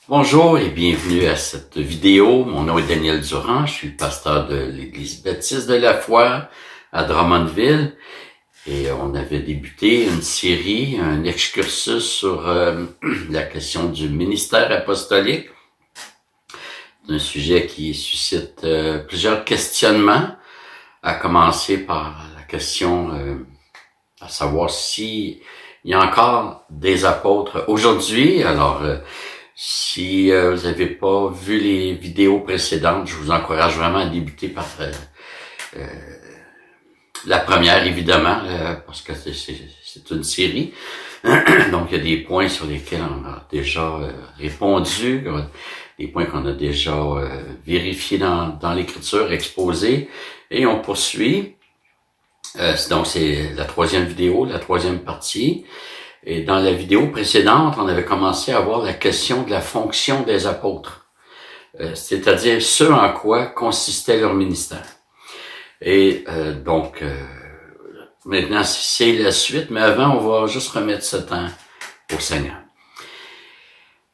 Bonjour et bienvenue à cette vidéo. Mon nom est Daniel Durand, je suis le pasteur de l'Église baptiste de la foi à Drummondville et on avait débuté une série, un excursus sur la question du ministère apostolique. C'est un sujet qui suscite plusieurs questionnements, à commencer par la question à savoir si il y a encore des apôtres aujourd'hui. Alors, si vous n'avez pas vu les vidéos précédentes, je vous encourage vraiment à débuter par la première, évidemment, parce que c'est une série. Donc, il y a des points sur lesquels on a déjà répondu, des points qu'on a déjà vérifiés dans l'Écriture, exposés, et on poursuit. Donc, c'est la troisième vidéo, la troisième partie. Et dans la vidéo précédente, on avait commencé à voir la question de la fonction des apôtres, c'est-à-dire ce en quoi consistait leur ministère. Et donc, maintenant, c'est la suite, mais avant, on va juste remettre ce temps au Seigneur.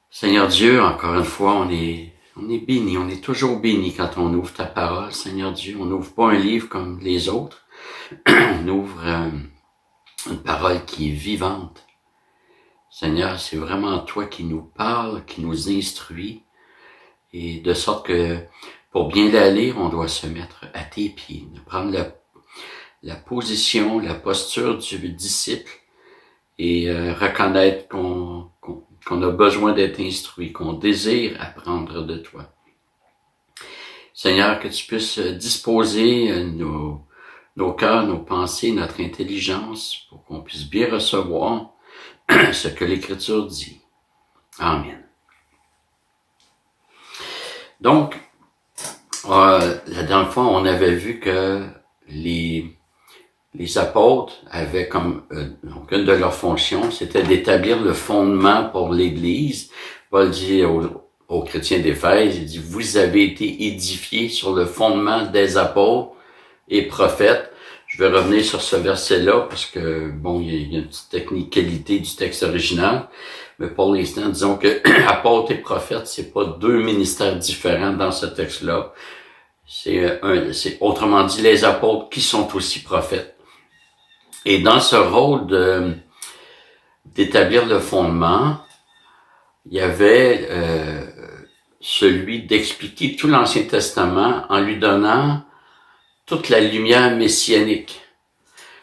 Seigneur Dieu, encore une fois, on est béni, on est toujours béni quand on ouvre ta parole, Seigneur Dieu. On n'ouvre pas un livre comme les autres, on ouvre une parole qui est vivante. Seigneur, c'est vraiment toi qui nous parles, qui nous instruis, et de sorte que pour bien la lire, on doit se mettre à tes pieds, de prendre la position, la posture du disciple, et reconnaître qu'on a besoin d'être instruit, qu'on désire apprendre de toi. Seigneur, que tu puisses disposer nos cœurs, nos pensées, notre intelligence, pour qu'on puisse bien recevoir ce que l'Écriture dit. Amen. Donc, la dernière fois, on avait vu que les apôtres avaient comme donc une de leurs fonctions, c'était d'établir le fondement pour l'Église. Paul dit aux chrétiens d'Éphèse, il dit, vous avez été édifiés sur le fondement des apôtres et prophètes. Je vais revenir sur ce verset-là parce que, bon, il y a une petite technicalité du texte original. Mais pour l'instant, disons que apôtres et prophètes, c'est pas deux ministères différents dans ce texte-là. C'est autrement dit les apôtres qui sont aussi prophètes. Et dans ce rôle d'établir le fondement, il y avait celui d'expliquer tout l'Ancien Testament en lui donnant toute la lumière messianique,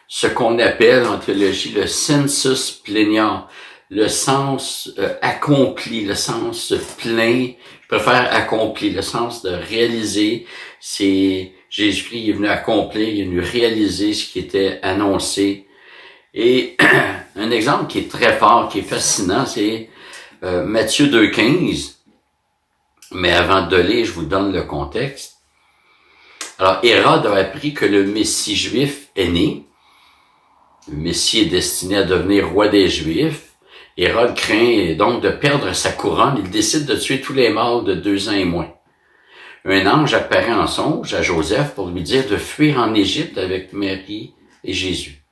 ce qu'on appelle en théologie le sensus plenior, le sens accompli, le sens plein, je préfère accompli, le sens de réaliser. C'est Jésus-Christ est venu accomplir, il est venu réaliser ce qui était annoncé. Et un exemple qui est très fort, qui est fascinant, c'est Matthieu 2,15. Mais avant de lire, je vous donne le contexte. Alors, Hérode a appris que le Messie juif est né. Le Messie est destiné à devenir roi des Juifs. Hérode craint donc de perdre sa couronne. Il décide de tuer tous les mâles de 2 ans et moins. Un ange apparaît en songe à Joseph pour lui dire de fuir en Égypte avec Marie et Jésus.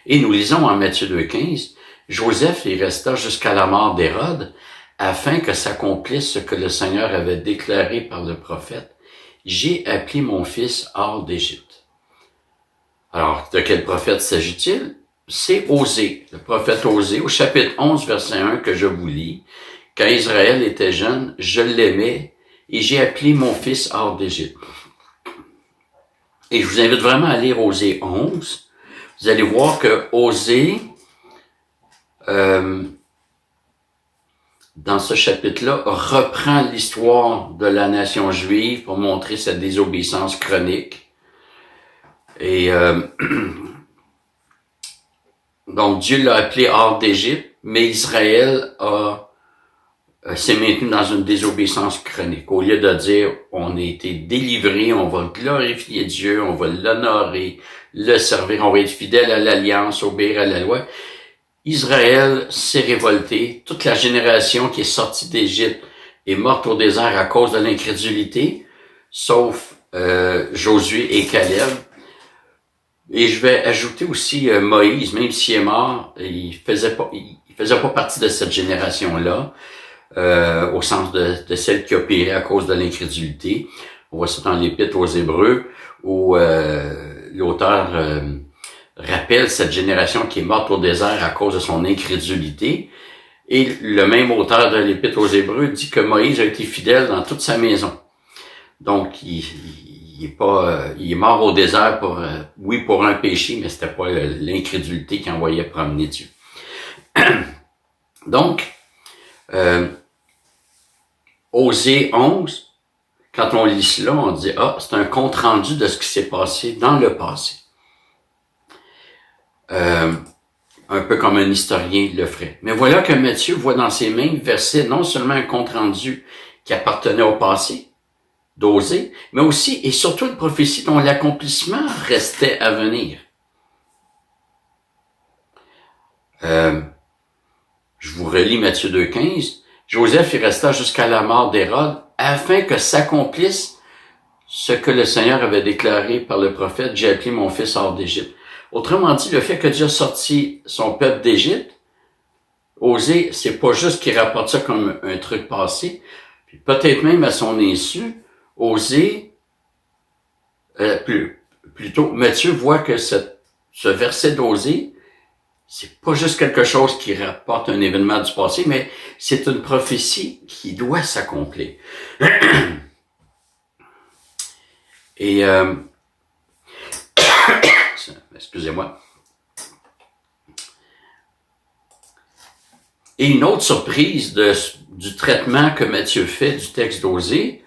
Et nous lisons en Matthieu 2,15, Joseph y resta jusqu'à la mort d'Hérode, afin que s'accomplisse ce que le Seigneur avait déclaré par le prophète. J'ai appelé mon fils hors d'Égypte. Alors, de quel prophète s'agit-il? C'est Osée, le prophète Osée, au chapitre 11, verset 1 que je vous lis. Quand Israël était jeune, je l'aimais et j'ai appelé mon fils hors d'Égypte. Et je vous invite vraiment à lire Osée 11. Vous allez voir que Osée, dans ce chapitre-là, reprend l'histoire de la nation juive pour montrer sa désobéissance chronique. Et donc Dieu l'a appelé hors d'Égypte, mais Israël s'est maintenu dans une désobéissance chronique. Au lieu de dire on a été délivré, on va glorifier Dieu, on va l'honorer, le servir, on va être fidèle à l'alliance, obéir à la loi. Israël s'est révolté. Toute la génération qui est sortie d'Égypte est morte au désert à cause de l'incrédulité, sauf Josué et Caleb. Et je vais ajouter aussi Moïse, même s'il est mort, il faisait pas partie de cette génération-là. au sens de celle qui a péri à cause de l'incrédulité. On voit ça dans l'Épître aux Hébreux, où l'auteur rappelle cette génération qui est morte au désert à cause de son incrédulité. Et le même auteur de l'Épître aux Hébreux dit que Moïse a été fidèle dans toute sa maison. Donc, il est mort au désert pour un péché, mais c'était pas l'incrédulité qui envoyait promener Dieu. Donc, Osée 11, quand on lit cela, on dit, c'est un compte-rendu de ce qui s'est passé dans le passé. Un peu comme un historien le ferait. Mais voilà que Matthieu voit dans ses mêmes versets non seulement un compte-rendu qui appartenait au passé, d'Osée, mais aussi et surtout une prophétie dont l'accomplissement restait à venir. Je vous relis Matthieu 2,15. Joseph y resta jusqu'à la mort d'Hérode afin que s'accomplisse ce que le Seigneur avait déclaré par le prophète, j'ai appelé mon fils hors d'Égypte. Autrement dit, le fait que Dieu a sorti son peuple d'Égypte, Osée, c'est pas juste qu'il rapporte ça comme un truc passé, puis peut-être même à son insu, Osée, plutôt, Matthieu voit que ce verset d'Osée, c'est pas juste quelque chose qui rapporte un événement du passé, mais c'est une prophétie qui doit s'accomplir. Et excusez-moi. Et une autre surprise du traitement que Matthieu fait du texte d'Osée,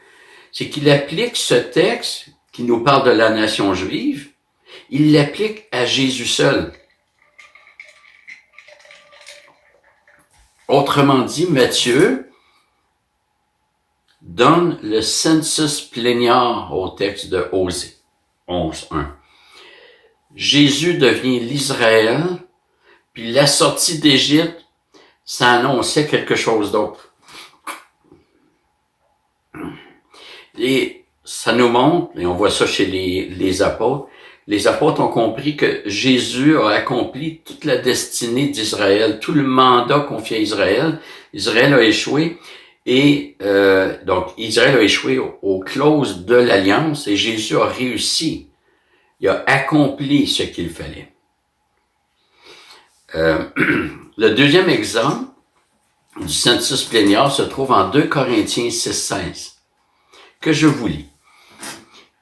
c'est qu'il applique ce texte qui nous parle de la nation juive, il l'applique à Jésus seul. Autrement dit, Matthieu donne le sensus plenior au texte de Osée 11.1. Jésus devient l'Israël, puis la sortie d'Égypte, ça annonçait quelque chose d'autre. Et ça nous montre, et on voit ça chez les apôtres ont compris que Jésus a accompli toute la destinée d'Israël, tout le mandat confié à Israël. Israël a échoué, et donc Israël a échoué aux clauses de l'Alliance, et Jésus a réussi. Il a accompli ce qu'il fallait. Le deuxième exemple du sensus plenior se trouve en 2 Corinthiens 6.16, que je vous lis.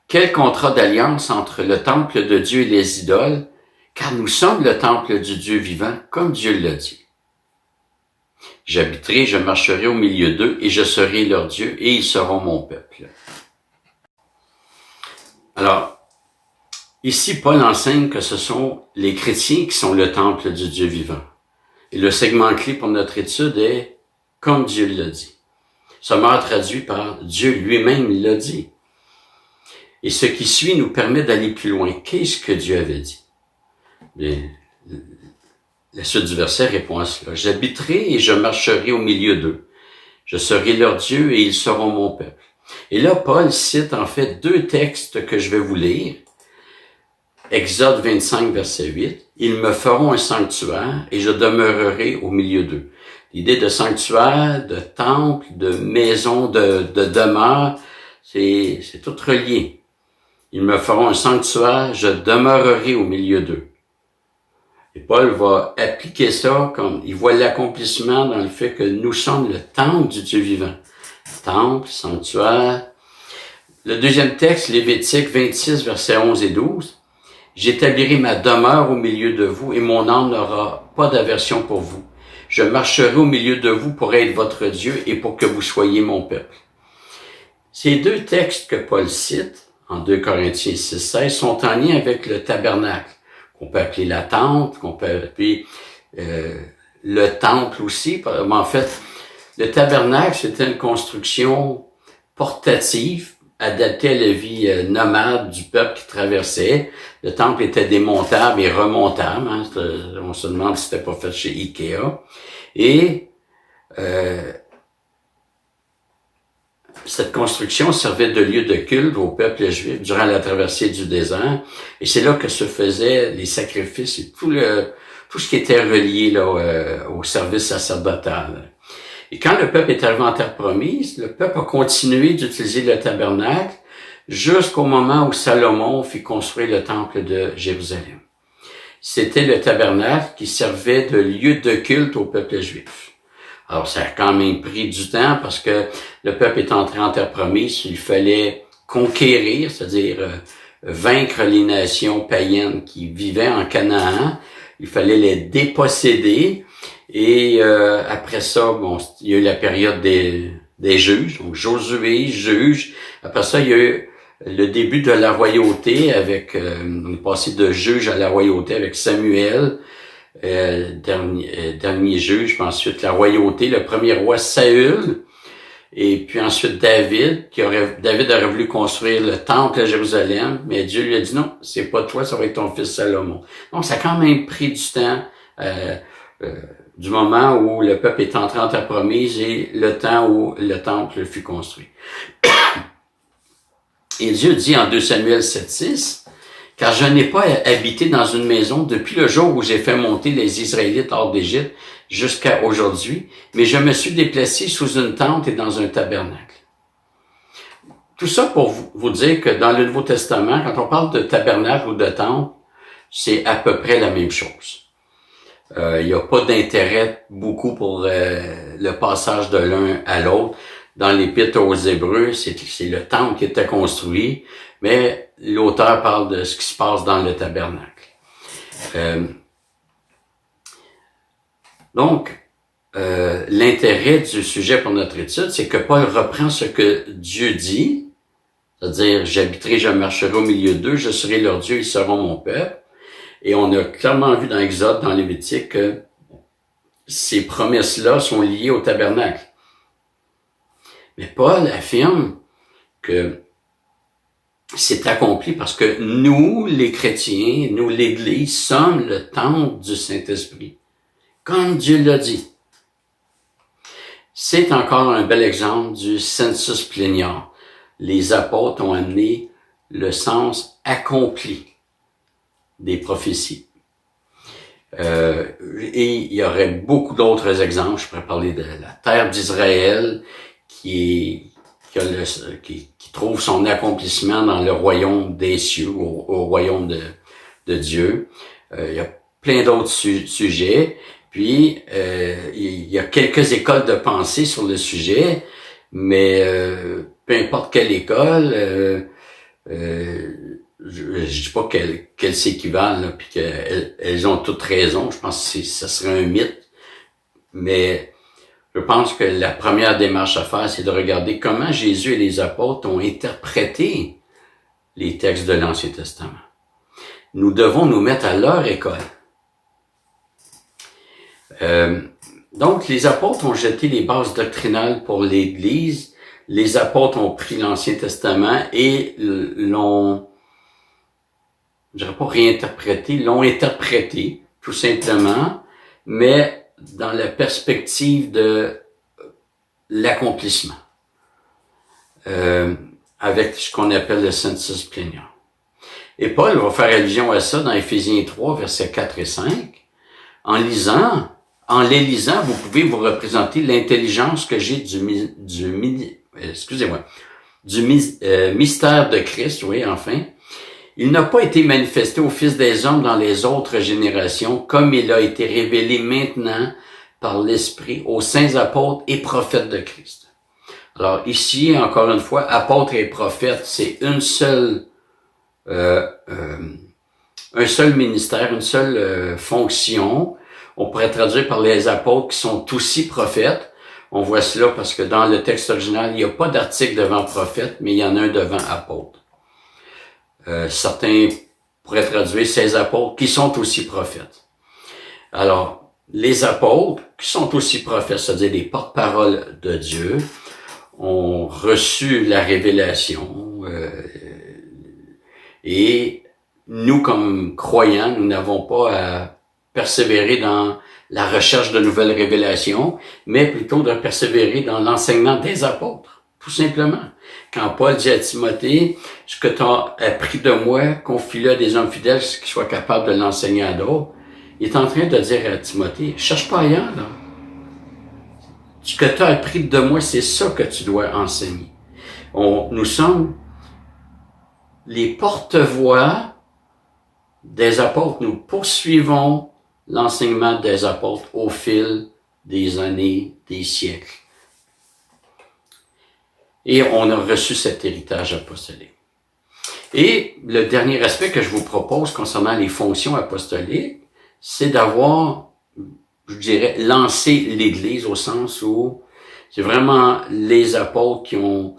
Quel contrat d'alliance entre le temple de Dieu et les idoles, car nous sommes le temple du Dieu vivant, comme Dieu l'a dit. J'habiterai, je marcherai au milieu d'eux, et je serai leur Dieu, et ils seront mon peuple. Alors, ici, Paul enseigne que ce sont les chrétiens qui sont le temple du Dieu vivant. Et le segment clé pour notre étude est « comme Dieu l'a dit ». Ce mot traduit par « Dieu lui-même l'a dit ». Et ce qui suit nous permet d'aller plus loin. Qu'est-ce que Dieu avait dit? Bien, la suite du verset répond à cela. « J'habiterai et je marcherai au milieu d'eux. Je serai leur Dieu et ils seront mon peuple. » Et là, Paul cite en fait 2 textes que je vais vous lire. Exode 25, verset 8, « Ils me feront un sanctuaire et je demeurerai au milieu d'eux. » L'idée de sanctuaire, de temple, de maison, de demeure, c'est tout relié. Ils me feront un sanctuaire, je demeurerai au milieu d'eux. Et Paul va appliquer ça comme, il voit l'accomplissement dans le fait que nous sommes le temple du Dieu vivant. Temple, sanctuaire. Le deuxième texte, Lévitique 26, versets 11 et 12. J'établirai ma demeure au milieu de vous et mon âme n'aura pas d'aversion pour vous. Je marcherai au milieu de vous pour être votre Dieu et pour que vous soyez mon peuple. Ces 2 textes que Paul cite, en 2 Corinthiens 6.16, sont en lien avec le tabernacle, qu'on peut appeler la tente, qu'on peut appeler le temple aussi. En fait, le tabernacle, c'était une construction portative, adaptée à la vie nomade du peuple qui traversait. Le temple était démontable et remontable. Hein. On se demande si c'était pas fait chez Ikea. Et cette construction servait de lieu de culte au peuple juif durant la traversée du désert. Et c'est là que se faisaient les sacrifices et tout ce qui était relié là, au service sacerdotal. Et quand le peuple est arrivé en terre promise, le peuple a continué d'utiliser le tabernacle jusqu'au moment où Salomon fit construire le temple de Jérusalem. C'était le tabernacle qui servait de lieu de culte au peuple juif. Alors, ça a quand même pris du temps parce que le peuple est entré en terre promise, il fallait conquérir, c'est-à-dire vaincre les nations païennes qui vivaient en Canaan. Il fallait les déposséder. Et après ça, bon, il y a eu la période des juges, donc Josué, juge. Après ça, il y a eu le début de la royauté avec, on est passé de juge à la royauté avec Samuel, dernier juge, puis ensuite la royauté, le premier roi Saül, et puis ensuite David aurait voulu construire le temple à Jérusalem, mais Dieu lui a dit non, c'est pas toi, ça va être ton fils Salomon. Donc ça a quand même pris du temps, du moment où le peuple est entré en terre promise et le temps où le temple fut construit. Et Dieu dit en 2 Samuel 7:6, « Car je n'ai pas habité dans une maison depuis le jour où j'ai fait monter les Israélites hors d'Égypte jusqu'à aujourd'hui, mais je me suis déplacé sous une tente et dans un tabernacle. » Tout ça pour vous dire que dans le Nouveau Testament, quand on parle de tabernacle ou de temple, c'est à peu près la même chose. Il n'y a pas d'intérêt beaucoup pour le passage de l'un à l'autre. Dans l'Épître aux Hébreux, c'est le temple qui était construit, mais l'auteur parle de ce qui se passe dans le tabernacle. Donc, l'intérêt du sujet pour notre étude, c'est que Paul reprend ce que Dieu dit, c'est-à-dire « J'habiterai, je marcherai au milieu d'eux, je serai leur Dieu, ils seront mon peuple ». Et on a clairement vu dans Exode, dans Lévitique, que ces promesses-là sont liées au tabernacle. Mais Paul affirme que c'est accompli parce que nous, les chrétiens, nous, l'Église, sommes le temple du Saint-Esprit, comme Dieu l'a dit. C'est encore un bel exemple du sensus plenior. Les apôtres ont amené le sens accompli des prophéties. Et il y aurait beaucoup d'autres exemples. Je pourrais parler de la terre d'Israël qui trouve son accomplissement dans le royaume des cieux, au royaume de Dieu. Il y a plein d'autres sujets. Puis, il y a quelques écoles de pensée sur le sujet, mais peu importe quelle école, je dis pas qu'elles s'équivalent, puis qu'elles ont toutes raison. Je pense que ça serait un mythe. Mais je pense que la première démarche à faire, c'est de regarder comment Jésus et les apôtres ont interprété les textes de l'Ancien Testament. Nous devons nous mettre à leur école. Donc, les apôtres ont jeté les bases doctrinales pour l'Église. Les apôtres ont pris l'Ancien Testament et l'ont, je dirais pas réinterprété, l'ont interprété, tout simplement, mais dans la perspective de l'accomplissement, avec ce qu'on appelle le sensus plenior. Et Paul va faire allusion à ça dans Éphésiens 3, versets 4 et 5. En les lisant, vous pouvez vous représenter l'intelligence que j'ai du mystère de Christ, oui, enfin. Il n'a pas été manifesté aux fils des hommes dans les autres générations, comme il a été révélé maintenant par l'Esprit aux saints apôtres et prophètes de Christ. Alors ici, encore une fois, apôtres et prophètes, c'est un seul ministère, une seule fonction. On pourrait traduire par les apôtres qui sont aussi prophètes. On voit cela parce que dans le texte original, il n'y a pas d'article devant prophète, mais il y en a un devant apôtre. Certains pourraient traduire ces apôtres qui sont aussi prophètes. Alors, les apôtres qui sont aussi prophètes, c'est-à-dire les porte-paroles de Dieu, ont reçu la révélation et nous, comme croyants, nous n'avons pas à persévérer dans la recherche de nouvelles révélations, mais plutôt de persévérer dans l'enseignement des apôtres, tout simplement. Quand Paul dit à Timothée, « Ce que tu as appris de moi, confie-le à des hommes fidèles qui soient capables de l'enseigner à d'autres », il est en train de dire à Timothée, « Cherche pas ailleurs, là. Ce que tu as appris de moi, c'est ça que tu dois enseigner. Nous sommes les porte-voix des apôtres. Nous poursuivons l'enseignement des apôtres au fil des années, des siècles. Et on a reçu cet héritage apostolique. Et le dernier aspect que je vous propose concernant les fonctions apostoliques, c'est d'avoir, je dirais, lancé l'Église au sens où c'est vraiment les apôtres qui ont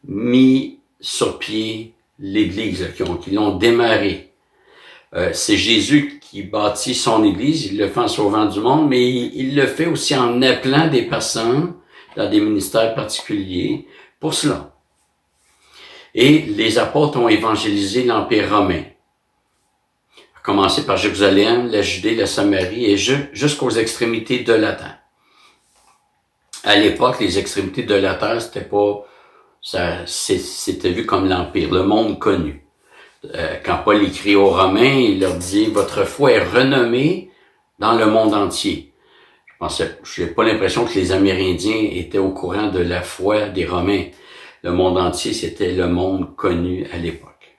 mis sur pied l'Église, qui l'ont démarré. C'est Jésus qui bâtit son Église, il le fait en sauvant du monde, mais il le fait aussi en appelant des personnes dans des ministères particuliers pour cela. Et les apôtres ont évangélisé l'Empire romain, à commencer par Jérusalem, la Judée, la Samarie et jusqu'aux extrémités de la terre. À l'époque, les extrémités de la terre, c'était vu comme l'Empire, le monde connu. Quand Paul écrit aux Romains, il leur dit « Votre foi est renommée dans le monde entier ». Je n'ai pas l'impression que les Amérindiens étaient au courant de la foi des Romains. Le monde entier, c'était le monde connu à l'époque.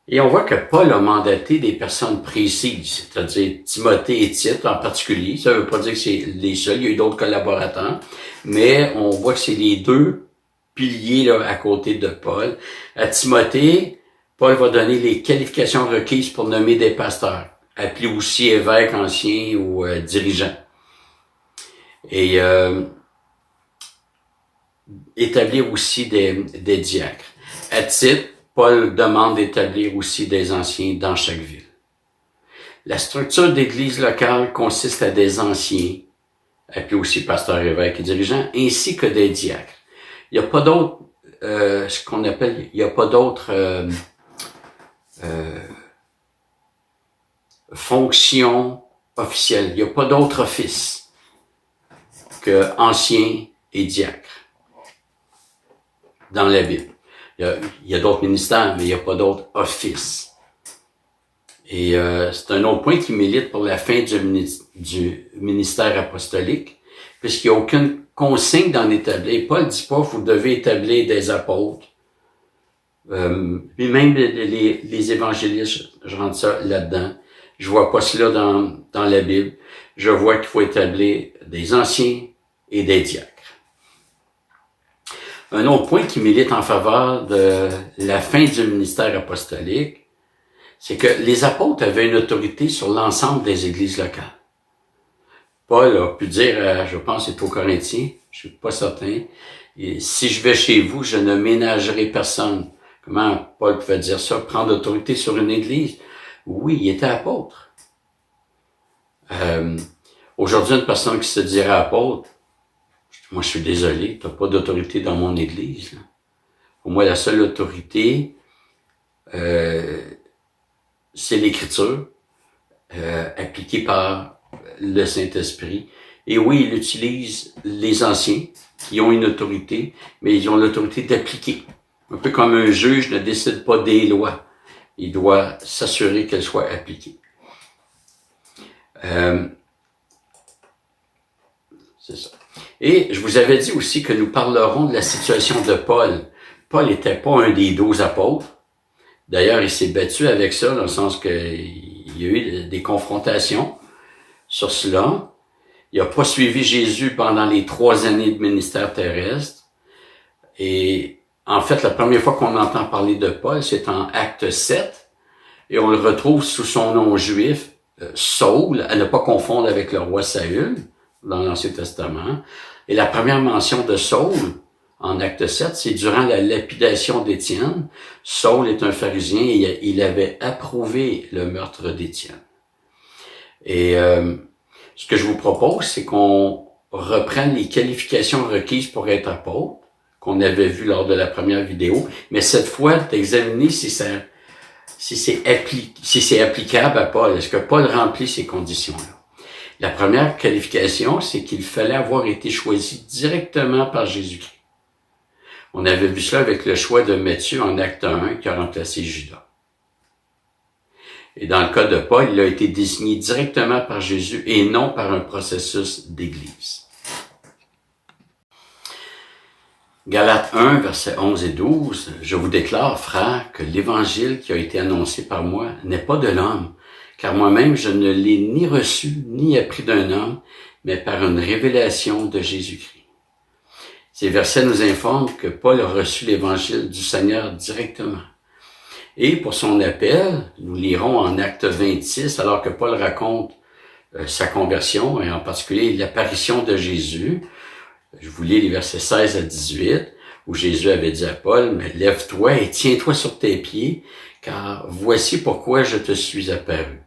Et on voit que Paul a mandaté des personnes précises, c'est-à-dire Timothée et Tite en particulier. Ça ne veut pas dire que c'est les seuls, il y a eu d'autres collaborateurs, mais on voit que c'est les deux piliers là, à côté de Paul. À Timothée, Paul va donner les qualifications requises pour nommer des pasteurs, appelés aussi évêques anciens ou dirigeants. Et établir aussi des diacres. À Tite, Paul demande d'établir aussi des anciens dans chaque ville. La structure d'église locale consiste à des anciens, appelés aussi pasteurs, évêques et dirigeants, ainsi que des diacres. Il n'y a pas d'autres, il n'y a pas d'autres fonctions officielles. Il n'y a pas d'autre office que anciens et diacres dans la Bible. Il y a d'autres ministères, mais il n'y a pas d'autres offices. Et c'est un autre point qui milite pour la fin du ministère apostolique, puisqu'il n'y a aucune consigne d'en établir. Paul ne dit pas « vous devez établir des apôtres ». Puis même les évangélistes, je rentre ça là-dedans. Je vois pas cela dans la Bible. Je vois qu'il faut établir des anciens et des diacres. Un autre point qui milite en faveur de la fin du ministère apostolique, c'est que les apôtres avaient une autorité sur l'ensemble des églises locales. Paul a pu dire, je pense c'est aux Corinthiens, je suis pas certain, et si je vais chez vous, je ne ménagerai personne. Comment Paul pouvait dire ça? Prendre l'autorité sur une église? Oui, il était apôtre. Aujourd'hui, une personne qui se dirait apôtre, moi je suis désolé, tu n'as pas d'autorité dans mon église. Là. Pour moi, la seule autorité, c'est l'Écriture, appliquée par le Saint-Esprit. Et oui, il utilise les anciens qui ont une autorité, mais ils ont l'autorité d'appliquer. Un peu comme un juge ne décide pas des lois. Il doit s'assurer qu'elles soient appliquées. C'est ça. Et je vous avais dit aussi que nous parlerons de la situation de Paul. Paul n'était pas un des 12 apôtres. D'ailleurs, il s'est battu avec ça, dans le sens qu'il y a eu des confrontations sur cela. Il n'a pas suivi Jésus pendant les 3 années de ministère terrestre. Et en fait, la première fois qu'on entend parler de Paul, c'est en Acte 7. Et on le retrouve sous son nom juif, Saul, à ne pas confondre avec le roi Saül, dans l'Ancien Testament. Et la première mention de Saul, en Acte 7, c'est durant la lapidation d'Étienne. Saul est un pharisien et il avait approuvé le meurtre d'Étienne. Et ce que je vous propose, c'est qu'on reprenne les qualifications requises pour être apôtre, qu'on avait vu lors de la première vidéo, mais cette fois, d'examiner si c'est applicable à Paul. Est-ce que Paul remplit ces conditions-là? La première qualification, c'est qu'il fallait avoir été choisi directement par Jésus-Christ. On avait vu cela avec le choix de Matthieu en Acte 1 qui a remplacé Judas. Et dans le cas de Paul, il a été désigné directement par Jésus et non par un processus d'église. Galates 1, versets 11 et 12, « Je vous déclare, frères, que l'évangile qui a été annoncé par moi n'est pas de l'homme, car moi-même je ne l'ai ni reçu ni appris d'un homme, mais par une révélation de Jésus-Christ. » Ces versets nous informent que Paul a reçu l'évangile du Seigneur directement. Et pour son appel, nous lirons en Acte 26, alors que Paul raconte sa conversion, et en particulier l'apparition de Jésus. Je vous lis les versets 16 à 18, où Jésus avait dit à Paul, « Mais lève-toi et tiens-toi sur tes pieds, car voici pourquoi je te suis apparu.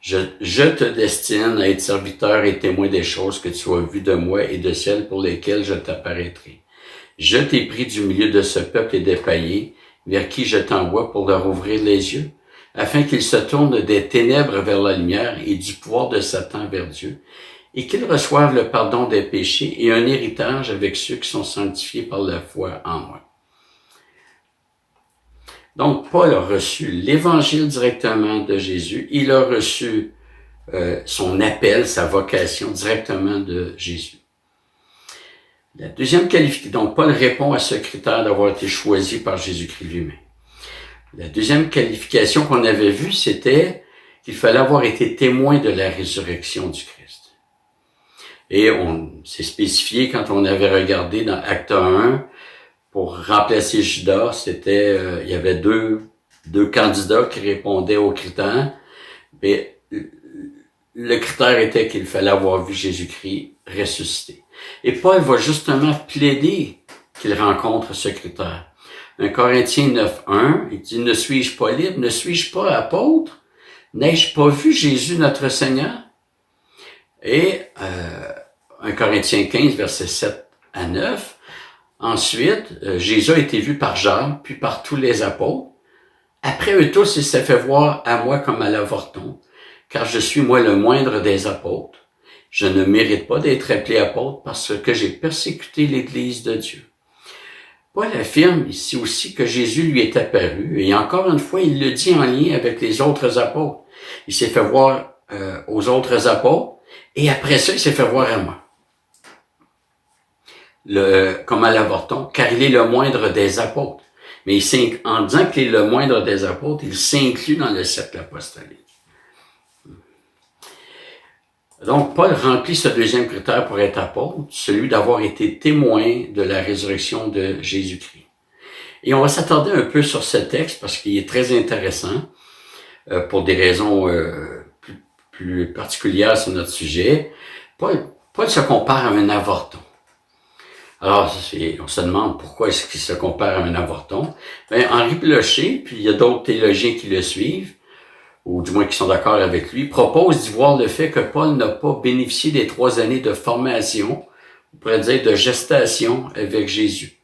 Je te destine à être serviteur et témoin des choses que tu as vues de moi et de celles pour lesquelles je t'apparaîtrai. Je t'ai pris du milieu de ce peuple et des païens, vers qui je t'envoie pour leur ouvrir les yeux, afin qu'ils se tournent des ténèbres vers la lumière et du pouvoir de Satan vers Dieu, et qu'ils reçoivent le pardon des péchés et un héritage avec ceux qui sont sanctifiés par la foi en moi. » Donc, Paul a reçu l'évangile directement de Jésus. Il a reçu son appel, sa vocation directement de Jésus. La deuxième qualification, donc Paul répond à ce critère d'avoir été choisi par Jésus-Christ lui-même. La deuxième qualification qu'on avait vue, c'était qu'il fallait avoir été témoin de la résurrection du Christ. Et on s'est spécifié quand on avait regardé dans Acte 1, pour remplacer Judas, il y avait deux candidats qui répondaient aux critères. Mais le critère était qu'il fallait avoir vu Jésus-Christ ressuscité. Et Paul va justement plaider qu'il rencontre ce critère. 1 Corinthiens 9.1, il dit, « Ne suis-je pas libre? Ne suis-je pas apôtre? N'ai-je pas vu Jésus notre Seigneur? » Et 1 Corinthiens 15, versets 7 à 9, ensuite, Jésus a été vu par Jean, puis par tous les apôtres. Après eux tous, il s'est fait voir à moi comme à l'avorton, car je suis moi le moindre des apôtres. Je ne mérite pas d'être appelé apôtre parce que j'ai persécuté l'Église de Dieu. Paul affirme ici aussi que Jésus lui est apparu, et encore une fois, il le dit en lien avec les autres apôtres. Il s'est fait voir aux autres apôtres, et après ça, il s'est fait voir à moi. Comme à l'avorton, car il est le moindre des apôtres. Mais en disant qu'il est le moindre des apôtres, il s'inclut dans le cercle apostolique. Donc, Paul remplit ce deuxième critère pour être apôtre, celui d'avoir été témoin de la résurrection de Jésus-Christ. Et on va s'attarder un peu sur ce texte parce qu'il est très intéressant pour des raisons plus particulières sur notre sujet. Paul se compare à un avorton. Alors, on se demande pourquoi est-ce qu'il se compare à un avorton. Henri Blocher, puis il y a d'autres théologiens qui le suivent, ou du moins qui sont d'accord avec lui, propose d'y voir le fait que Paul n'a pas bénéficié des 3 années de formation, on pourrait dire de gestation avec Jésus.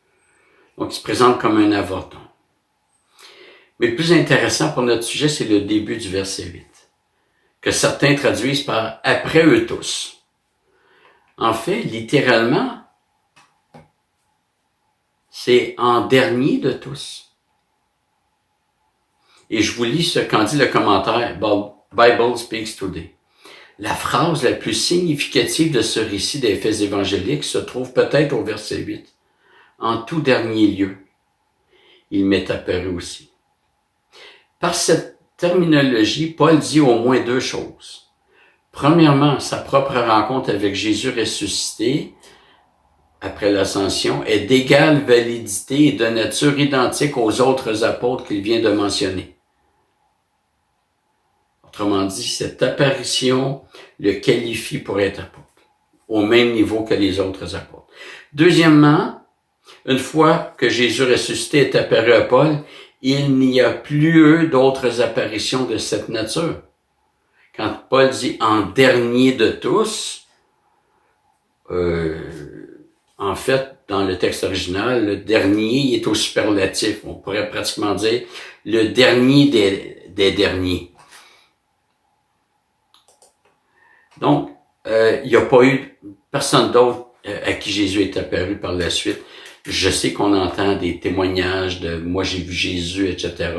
Donc, il se présente comme un avorton. Mais le plus intéressant pour notre sujet, c'est le début du verset 8, que certains traduisent par « après eux tous ». En fait, littéralement, c'est « en dernier de tous ». Et je vous lis ce qu'en dit le commentaire Bible Speaks Today. La phrase la plus significative de ce récit des faits évangéliques se trouve peut-être au verset 8. En tout dernier lieu, il m'est apparu aussi. Par cette terminologie, Paul dit au moins 2 choses. Premièrement, sa propre rencontre avec Jésus ressuscité après l'ascension est d'égale validité et de nature identique aux autres apôtres qu'il vient de mentionner. Autrement dit, cette apparition le qualifie pour être apôtre, au même niveau que les autres apôtres. Deuxièmement, une fois que Jésus ressuscité est apparu à Paul, il n'y a plus eu d'autres apparitions de cette nature. Quand Paul dit « en dernier de tous », en fait, dans le texte original, le dernier est au superlatif. On pourrait pratiquement dire le dernier des derniers. Donc, il n'y a pas eu personne d'autre à qui Jésus est apparu par la suite. Je sais qu'on entend des témoignages de « moi j'ai vu Jésus », etc.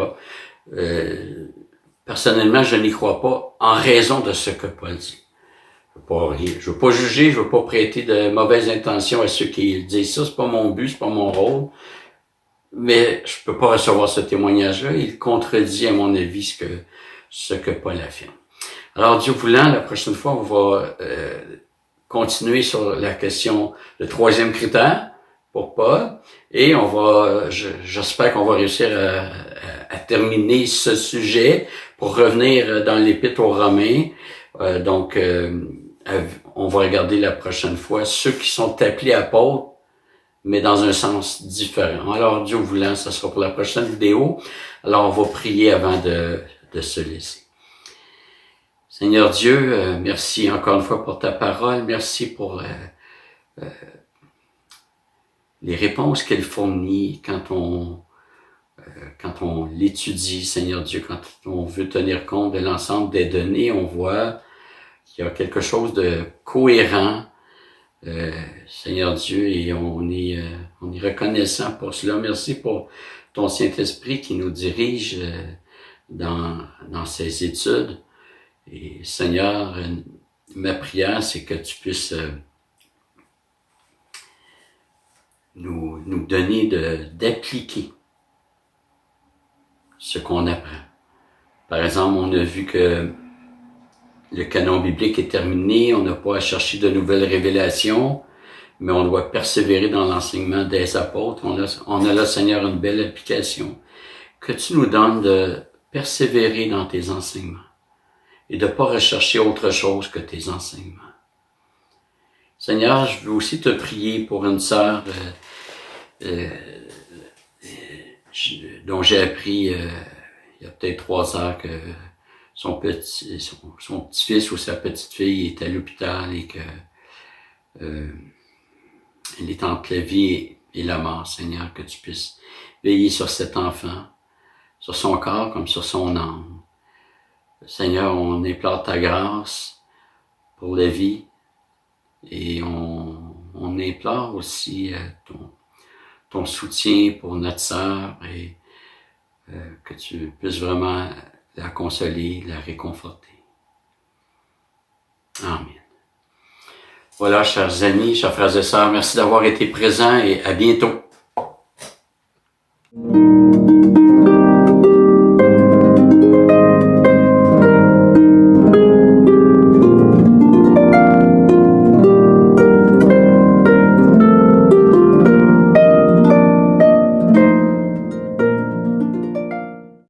Personnellement, je n'y crois pas en raison de ce que Paul dit. Je veux pas juger, je veux pas prêter de mauvaises intentions à ceux qui disent ça, c'est pas mon but, c'est pas mon rôle. Mais je peux pas recevoir ce témoignage-là. Il contredit, à mon avis, ce que Paul affirme. Alors, Dieu voulant, la prochaine fois, on va continuer sur la question, le troisième critère pour Paul. Et on va, j'espère qu'on va réussir à terminer ce sujet pour revenir dans l'Épître aux Romains. On va regarder la prochaine fois ceux qui sont appelés apôtres, mais dans un sens différent. Alors, Dieu voulant, ça sera pour la prochaine vidéo. Alors, on va prier avant de se laisser. Seigneur Dieu, merci encore une fois pour ta parole. Merci pour les réponses qu'elle fournit quand on l'étudie, Seigneur Dieu, quand on veut tenir compte de l'ensemble des données, on voit qu'il y a quelque chose de cohérent, Seigneur Dieu, et on est reconnaissant pour cela. Merci pour ton Saint-Esprit qui nous dirige dans ces études. Et Seigneur, ma prière, c'est que tu puisses nous donner d'appliquer ce qu'on apprend. Par exemple, on a vu que le canon biblique est terminé, on n'a pas à chercher de nouvelles révélations, mais on doit persévérer dans l'enseignement des apôtres. On a là, Seigneur, une belle application. Que tu nous donnes de persévérer dans tes enseignements et de ne pas rechercher autre chose que tes enseignements. Seigneur, je veux aussi te prier pour une sœur dont j'ai appris il y a peut-être 3 heures que son petit-fils ou sa petite-fille est à l'hôpital et que elle est entre la vie et la mort. Seigneur, que tu puisses veiller sur cet enfant, sur son corps comme sur son âme. Seigneur, on implore ta grâce pour la vie et on implore aussi ton soutien pour notre sœur et que tu puisses vraiment la consoler, la réconforter. Amen. Voilà, chers amis, chers frères et sœurs, merci d'avoir été présents et à bientôt.